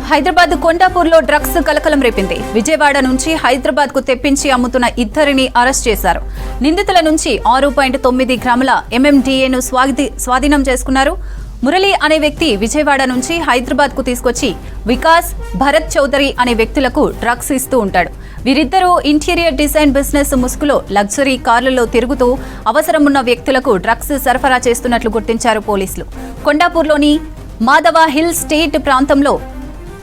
Hyderabad కొండాపూర్లో drugs కలకలం రేపింది. విజయవాడ నుంచి హైదరాబాద్ కు తెప్పించి అమ్ముతున్న ఇద్దరిని అరెస్ట్ చేశారు. నిందితుల నుంచి 6.9 గ్రాముల MMDAను స్వాధీనం చేసుకున్నారు. మురళి అనే వ్యక్తి విజయవాడ నుంచి హైదరాబాద్ కు తీసుకొచ్చి వికాస్, భరత్ చౌదరి అనే వ్యక్తులకు డ్రగ్స్ ఇస్తూ ఉంటాడు. వీరిద్దరూ ఇంటీరియర్ డిజైన్ బిజినెస్ ముసుగులో లగ్జరీ కార్లలో తిరుగుతూ అవసరమున్న వ్యక్తులకు డ్రగ్స్ సరఫరా చేస్తున్నట్లు గుర్తించారు పోలీసులు. కొండాపూర్లోని మాధవ హిల్ స్టేట్ ప్రాంతంలో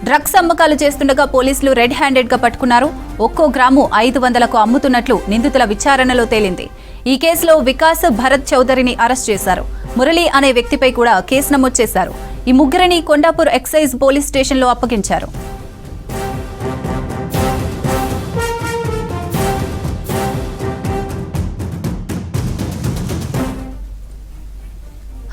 డ్రగ్స్ అమ్మకాలు చేస్తుండగా పోలీసులు రెడ్ హ్యాండెడ్ గా పట్టుకున్నారు. ఒక్కో గ్రాము 500కు అమ్ముతున్నట్లు నిందితుల విచారణలో తేలింది. ఈ కేసులో వికాస్, భరత్ చౌదరిని అరెస్ట్ చేశారు. మురళి అనే వ్యక్తిపై కూడా కేసు నమోదు చేశారు. ఈ ముగ్గురిని కొండాపూర్ ఎక్సైజ్ పోలీస్ స్టేషన్లో అప్పగించారు.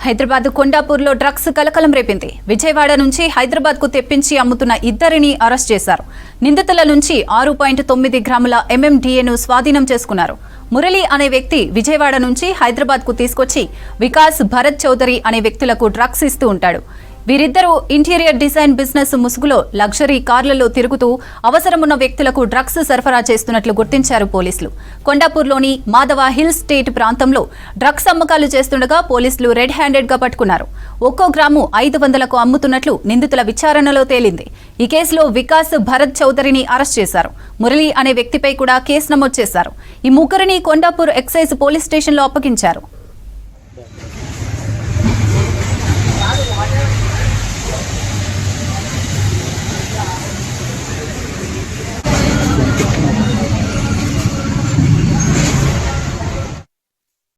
హైదరాబాద్ కొండాపూర్లో డ్రగ్స్ కలకలం రేపింది. విజయవాడ నుంచి హైదరాబాద్ కు తెప్పించి అమ్ముతున్న ఇద్దరిని అరెస్ట్ చేశారు. నిందితుల నుంచి 6.9 గ్రాముల MMDAను స్వాధీనం చేసుకున్నారు. మురళి అనే వ్యక్తి విజయవాడ నుంచి హైదరాబాద్ కు తీసుకొచ్చి వికాస్, భరత్ చౌదరి అనే వ్యక్తులకు డ్రగ్స్ ఇస్తూ ఉంటాడు. వీరిద్దరూ ఇంటీరియర్ డిజైన్ బిజినెస్ ముసుగులో లగ్జరీ కార్లలో తిరుగుతూ అవసరమున్న వ్యక్తులకు డ్రగ్స్ సరఫరా చేస్తున్నట్లు గుర్తించారు పోలీసులు. కొండాపూర్లోని మాధవ హిల్ స్టేట్ ప్రాంతంలో డ్రగ్స్ అమ్మకాలు చేస్తుండగా పోలీసులు రెడ్ హ్యాండెడ్ గా పట్టుకున్నారు. ఒక్కో గ్రాము 500కు అమ్ముతున్నట్లు నిందితుల విచారణలో తేలింది. ఈ కేసులో వికాస్, భరత్ చౌదరిని అరెస్ట్ చేశారు. మురళి అనే వ్యక్తిపై కూడా కేసు నమోదు చేశారు. ఈ ముగ్గురిని కొండాపూర్ ఎక్సైజ్ పోలీస్ స్టేషన్లో అప్పగించారు.